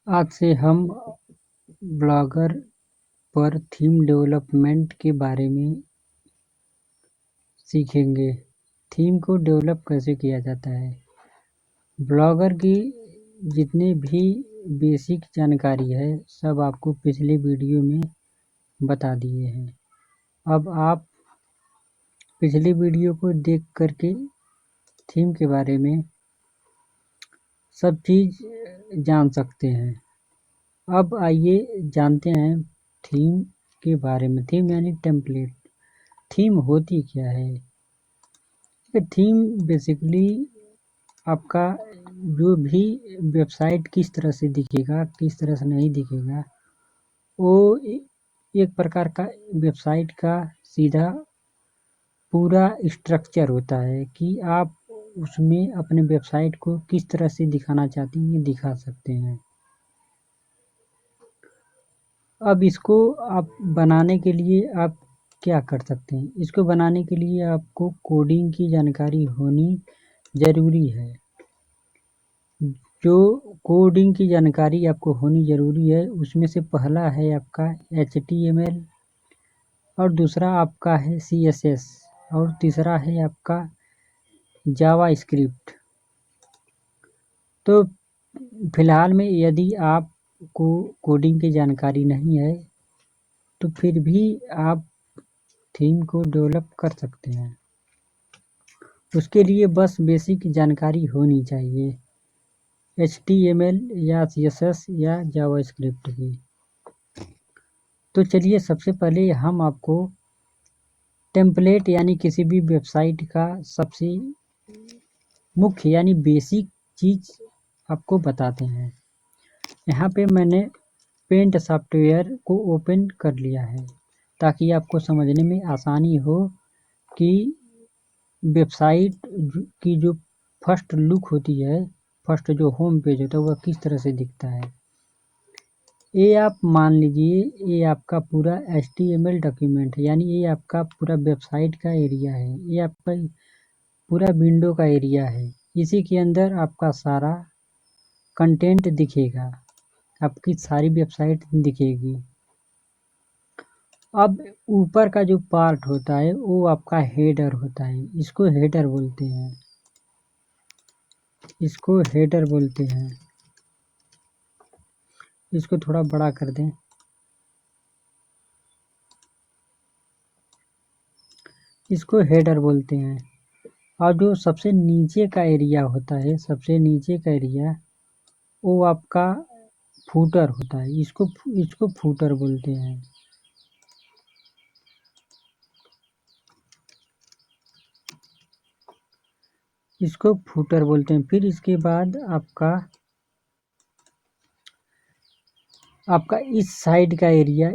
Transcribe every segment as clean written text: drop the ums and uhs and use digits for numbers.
आज से हम ब्लॉगर पर थीम डेवलपमेंट के बारे में सीखेंगे। थीम को डेवलप कैसे किया जाता है। ब्लॉगर की जितनी भी बेसिक जानकारी है सब आपको पिछले वीडियो में बता दिए हैं। अब आप पिछले वीडियो को देख करके थीम के बारे में सब चीज़ जान सकते हैं। अब आइए जानते हैं थीम के बारे में। थीम यानी टेम्पलेट। थीम होती क्या है? थीम बेसिकली आपका जो भी वेबसाइट किस तरह से दिखेगा, किस तरह से नहीं दिखेगा, वो एक प्रकार का वेबसाइट का सीधा पूरा स्ट्रक्चर होता है कि आप उसमें अपने वेबसाइट को किस तरह से दिखाना चाहते हैं, ये दिखा सकते हैं। अब इसको आप बनाने के लिए आप क्या कर सकते हैं? इसको बनाने के लिए आपको कोडिंग की जानकारी होनी ज़रूरी है। जो कोडिंग की जानकारी आपको होनी ज़रूरी है उसमें से पहला है आपका HTML और दूसरा आपका है CSS और तीसरा है आपका जावास्क्रिप्ट। तो फिलहाल में यदि आपको कोडिंग की जानकारी नहीं है तो फिर भी आप थीम को डेवलप कर सकते हैं। उसके लिए बस बेसिक जानकारी होनी चाहिए HTML या CSS या जावास्क्रिप्ट की। तो चलिए सबसे पहले हम आपको टेम्पलेट यानी किसी भी वेबसाइट का सबसे मुख्य यानी बेसिक चीज़ आपको बताते हैं। यहाँ पे मैंने पेंट सॉफ्टवेयर को ओपन कर लिया है ताकि आपको समझने में आसानी हो कि वेबसाइट की जो फर्स्ट लुक होती है, फर्स्ट जो होम पेज होता है वह किस तरह से दिखता है। ये आप मान लीजिए ये आपका पूरा HTML डॉक्यूमेंट है, यानी ये आपका पूरा वेबसाइट का एरिया है, ये आपका पूरा विंडो का एरिया है। इसी के अंदर आपका सारा कंटेंट दिखेगा, आपकी सारी वेबसाइट दिखेगी। अब ऊपर का जो पार्ट होता है वो आपका हेडर होता है, इसको हेडर बोलते हैं, इसको हेडर बोलते हैं। इसको थोड़ा बड़ा कर दें। इसको हेडर बोलते हैं। और जो सबसे नीचे का एरिया होता है, सबसे नीचे का एरिया वो आपका फूटर होता है, इसको फूटर बोलते हैं। इसको फूटर बोलते हैं। फिर इसके बाद आपका इस साइड का एरिया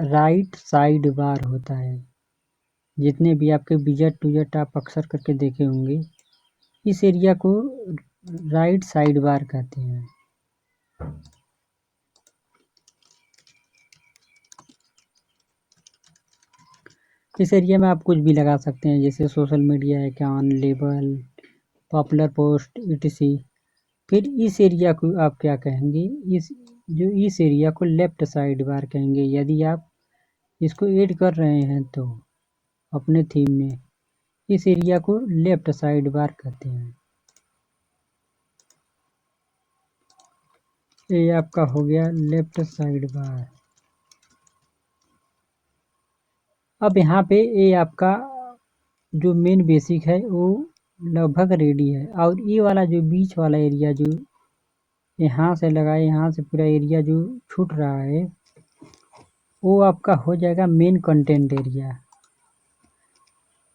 राइट साइड बार होता है। जितने भी आपके विजेट टूजेट आप अक्सर करके देखे होंगे, इस एरिया को राइट साइड बार कहते हैं। इस एरिया में आप कुछ भी लगा सकते हैं, जैसे social media account, label, popular post etc। फिर इस एरिया को आप क्या कहेंगे, इस एरिया को लेफ्ट साइड बार कहेंगे। यदि आप इसको ऐड कर रहे हैं तो अपने थीम में इस एरिया को लेफ्ट साइड बार कहते हैं। ये आपका हो गया लेफ्ट साइड बार। अब यहाँ पे ये आपका जो मेन बेसिक है वो लगभग रेडी है। और ये वाला जो बीच वाला एरिया जो यहाँ से लगाए, यहाँ से पूरा एरिया जो छूट रहा है वो आपका हो जाएगा main content area.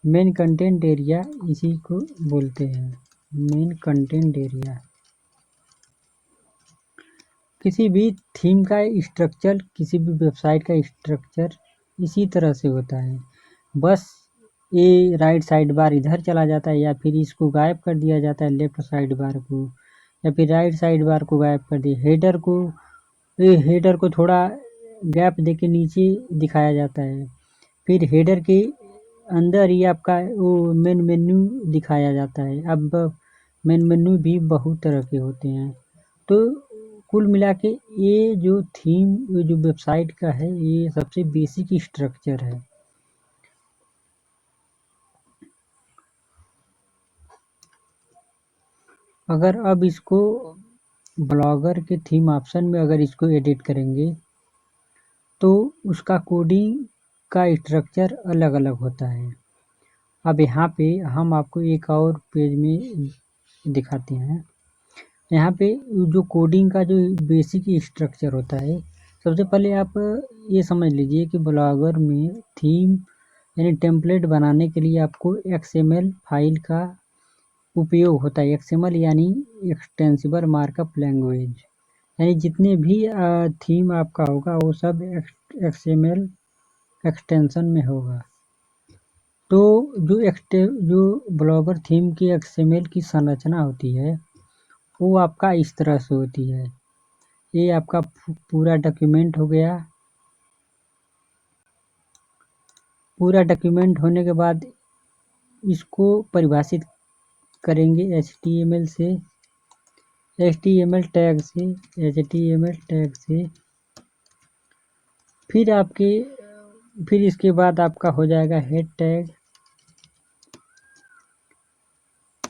Main content area इसी को बोलते हैं, मेन कंटेंट एरिया। किसी भी थीम का स्ट्रक्चर, किसी भी वेबसाइट का स्ट्रक्चर इसी तरह से होता है। बस ये राइट साइड बार इधर चला जाता है या फिर इसको गायब कर दिया जाता है लेफ्ट साइड बार को, या फिर राइट साइड बार को गायब कर दिया। हेडर को थोड़ा गैप देके नीचे दिखाया जाता है। फिर हेडर के अंदर ही आपका वो मेन मेन्यू दिखाया जाता है। अब मेन मेन्यू भी बहुत तरह के होते हैं, तो कुल मिला के ये जो थीम, ये जो वेबसाइट का है, ये सबसे बेसिक स्ट्रक्चर है। अगर अब इसको ब्लॉगर के थीम ऑप्शन में अगर इसको एडिट करेंगे तो उसका कोडिंग का स्ट्रक्चर अलग अलग होता है। अब यहाँ पे हम आपको एक और पेज में दिखाते हैं। यहाँ पे जो कोडिंग का जो बेसिक स्ट्रक्चर होता है, सबसे पहले आप ये समझ लीजिए कि ब्लॉगर में थीम यानी टेम्पलेट बनाने के लिए आपको XML फाइल का उपयोग होता है। XML यानी एक्सटेंसिबल मार्कअप लैंग्वेज, यानी जितने भी थीम आपका होगा वो सब XML एक्सटेंशन में होगा। तो जो ब्लॉगर थीम की XML की संरचना होती है वो आपका इस तरह से होती है। ये आपका पूरा डॉक्यूमेंट हो गया। पूरा डॉक्यूमेंट होने के बाद इसको परिभाषित करेंगे HTML से, HTML टैग से, HTML टैग से। फिर इसके बाद आपका हो जाएगा हेड टैग।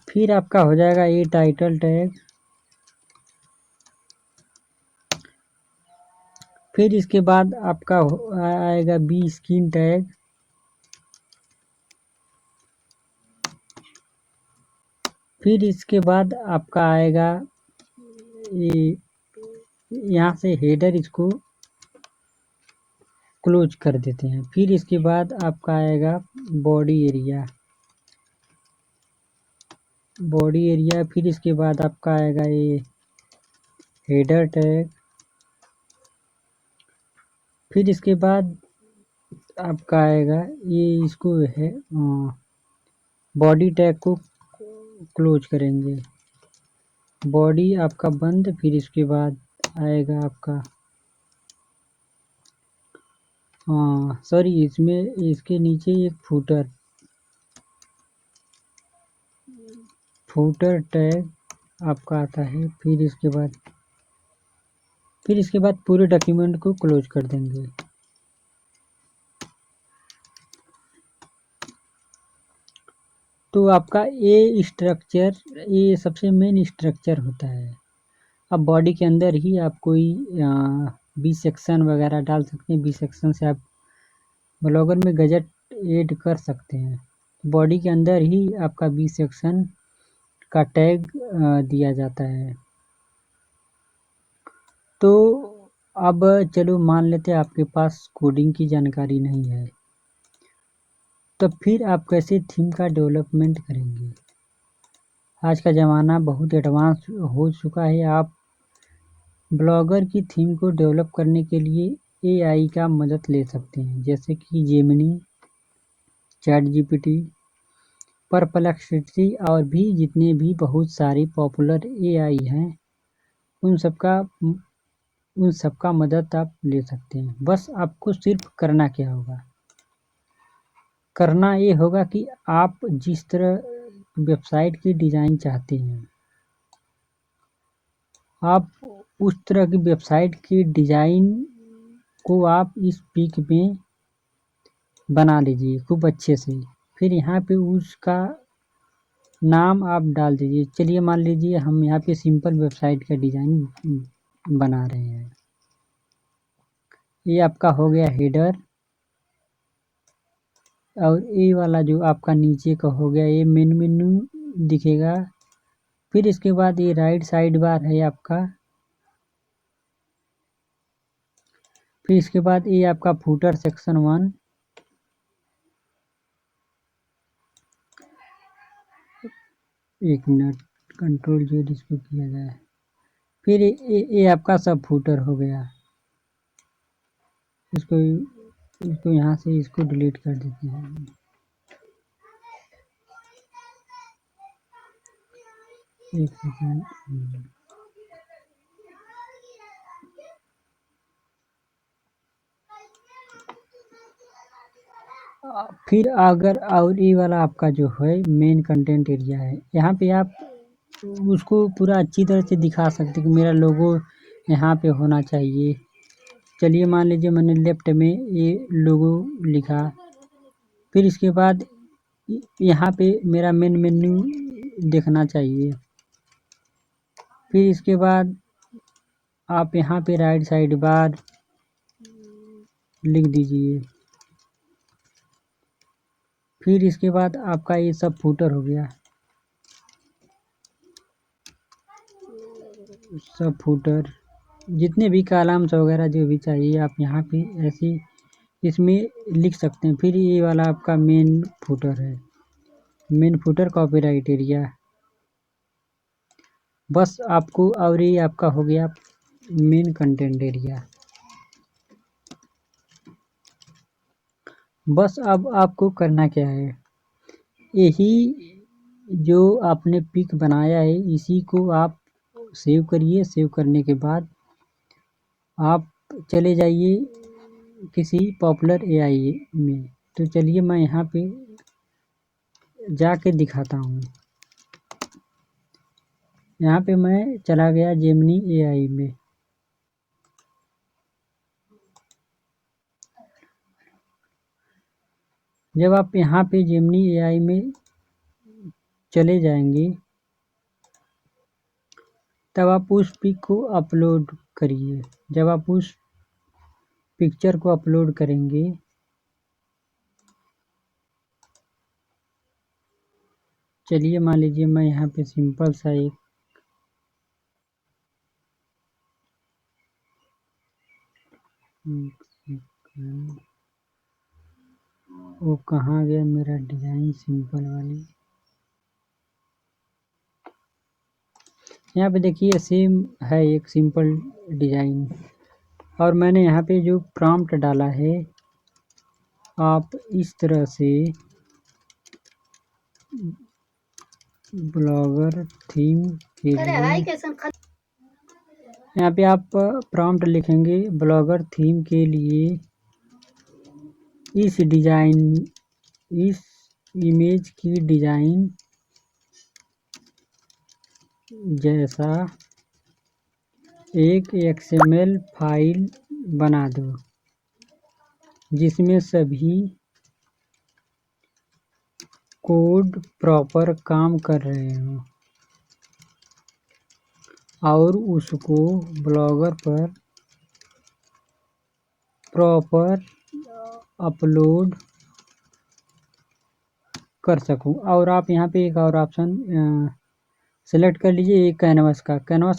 फिर आपका हो जाएगा ये टाइटल टैग। फिर इसके बाद आपका आएगा बी स्किन टैग। फिर इसके बाद आपका आएगा ये, यहाँ से हेडर इसको क्लोज कर देते हैं। फिर इसके बाद आपका आएगा बॉडी एरिया। फिर इसके बाद आपका आएगा ये हेडर टैग। फिर इसके बाद आपका आएगा ये, इसको है बॉडी टैग को क्लोज करेंगे, बॉडी आपका बंद। फिर इसके बाद आएगा आपका सॉरी, इसमें इसके नीचे एक फूटर टैग आपका आता है। फिर इसके बाद पूरे डॉक्यूमेंट को क्लोज कर देंगे। तो आपका ये स्ट्रक्चर, ये सबसे मेन स्ट्रक्चर होता है। अब बॉडी के अंदर ही आप कोई बी सेक्शन वगैरह डाल सकते हैं। बी सेक्शन से आप ब्लॉगर में गजट ऐड कर सकते हैं। बॉडी के अंदर ही आपका बी सेक्शन का टैग दिया जाता है। तो अब चलो मान लेते हैं आपके पास कोडिंग की जानकारी नहीं है, तो फिर आप कैसे थीम का डेवलपमेंट करेंगे। आज का ज़माना बहुत एडवांस हो चुका है। आप ब्लॉगर की थीम को डेवलप करने के लिए AI का मदद ले सकते हैं, जैसे कि जेमिनी, ChatGPT, परप्लेक्सिटी और भी जितने भी बहुत सारे पॉपुलर AI हैं, उन सबका मदद आप ले सकते हैं। बस आपको सिर्फ करना क्या होगा, करना ये होगा कि आप जिस तरह वेबसाइट की डिज़ाइन चाहते हैं, आप उस तरह की वेबसाइट की डिज़ाइन को आप इस पिक में बना लीजिए खूब अच्छे से। फिर यहाँ पे उसका नाम आप डाल दीजिए। चलिए मान लीजिए हम यहाँ पे सिंपल वेबसाइट का डिज़ाइन बना रहे हैं। ये आपका हो गया हेडर, और ये वाला जो आपका नीचे का हो गया ये मेन मेन्यू दिखेगा। फिर इसके बाद ये राइट साइड बार है आपका। फिर इसके बाद ये आपका फूटर सेक्शन 1। एक मिनट, कंट्रोल Z इसको किया जाए। फिर ये आपका सब फूटर हो गया। इसको यहाँ से इसको डिलीट कर देते हैं। एक सेकेंड। फिर अगर और ये वाला आपका जो है मेन कंटेंट एरिया है, यहाँ पे आप उसको पूरा अच्छी तरह से दिखा सकते कि मेरा लोगो यहाँ पे होना चाहिए। चलिए मान लीजिए मैंने लेफ्ट में ये लोगो लिखा, फिर इसके बाद यहाँ पे मेरा मेन मेन्यू दिखना चाहिए। फिर इसके बाद आप यहाँ पे राइट साइड बार लिख दीजिए। फिर इसके बाद आपका ये सब फुटर हो गया, सब फुटर जितने भी कॉलम्स वगैरह जो भी चाहिए आप यहाँ पे ऐसे इसमें लिख सकते हैं। फिर ये वाला आपका मेन फुटर है, मेन फुटर कॉपीराइट एरिया। बस आपको, और ये आपका हो गया मेन कंटेंट एरिया। बस अब आपको करना क्या है, यही जो आपने पिक बनाया है इसी को आप सेव करिए। सेव करने के बाद आप चले जाइए किसी पॉपुलर एआई में। तो चलिए मैं यहाँ पे जाके दिखाता हूँ। यहाँ पे मैं चला गया जेमिनी एआई में। जब आप यहाँ पे जेमिनी एआई में चले जाएंगे तब आप उस पिक को अपलोड करिए। जब आप उस पिक्चर को अपलोड करेंगे चलिए मान लीजिए मैं यहाँ पे सिंपल सा एक वो कहाँ गया मेरा डिज़ाइन सिंपल वाली। यहाँ पे देखिए सेम है एक सिंपल डिज़ाइन, और मैंने यहाँ पे जो प्रॉम्प्ट डाला है आप इस तरह से ब्लॉगर थीम के लिए यहाँ पे आप प्रॉम्प्ट लिखेंगे ब्लॉगर थीम के लिए इस इमेज की डिज़ाइन जैसा एक XML फाइल बना दो जिसमें सभी कोड प्रॉपर काम कर रहे हों, और उसको ब्लॉगर पर प्रॉपर अपलोड कर सकूं। और आप यहाँ पे एक और ऑप्शन सेलेक्ट कर लीजिए, एक कैनवास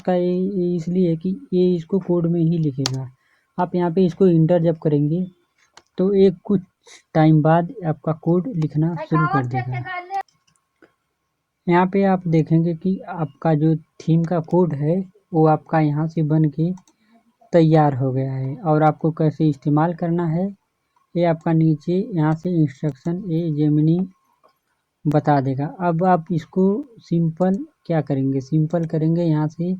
का ये इसलिए कि ये इसको कोड में ही लिखेगा। आप यहाँ पे इसको इंटर जब करेंगे तो एक कुछ टाइम बाद आपका कोड लिखना शुरू कर देगा। यहाँ पे आप देखेंगे कि आपका जो थीम का कोड है वो आपका यहाँ से बन के तैयार हो गया है, और आपको कैसे इस्तेमाल करना है ये आपका नीचे यहाँ से इंस्ट्रक्शन ये जेमिनी बता देगा। अब आप इसको सिंपल क्या करेंगे, सिंपल करेंगे यहाँ से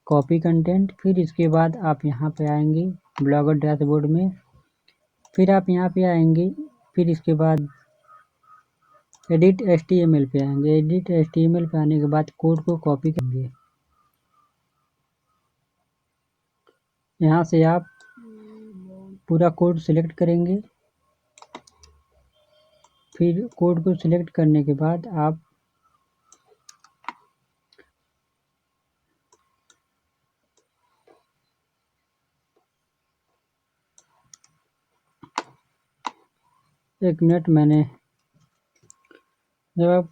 कॉपी कंटेंट। फिर इसके बाद आप यहाँ पे आएंगे ब्लॉगर डैशबोर्ड में, फिर आप यहाँ पे आएंगे, फिर इसके बाद एडिट HTML पे आएंगे। एडिट HTML पे आने के बाद कोड को कॉपी करेंगे। यहाँ से आप पूरा कोड सिलेक्ट करेंगे। फिर कोड को सिलेक्ट करने के बाद आप एक मिनट, मैंने जब आप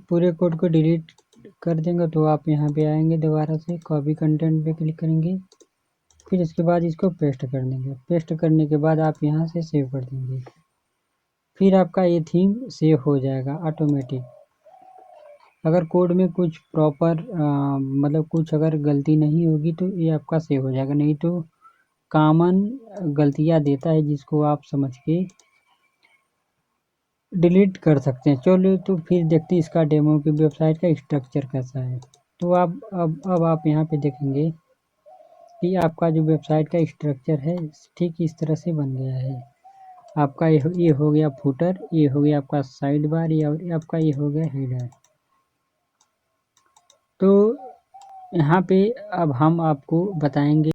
पूरे कोड को डिलीट कर देंगे तो आप यहाँ पे आएंगे, दोबारा से कॉपी कंटेंट पे क्लिक करेंगे, फिर इसके बाद इसको पेस्ट कर देंगे। पेस्ट करने के बाद आप यहाँ से सेव कर देंगे। फिर आपका ये थीम सेव हो जाएगा ऑटोमेटिक। अगर कोड में कुछ प्रॉपर मतलब कुछ अगर गलती नहीं होगी तो ये आपका सेव हो जाएगा, नहीं तो कॉमन गलतियाँ देता है जिसको आप समझ के डिलीट कर सकते हैं। चलो तो फिर देखते हैं इसका डेमो की वेबसाइट का स्ट्रक्चर कैसा है। तो आप अब आप यहाँ पे देखेंगे कि आपका जो वेबसाइट का स्ट्रक्चर है ठीक इस तरह से बन गया है। आपका ये हो गया फुटर, ये हो गया आपका साइड बार, ये आपका ये हो गया हेडर। तो यहाँ पे अब हम आपको बताएंगे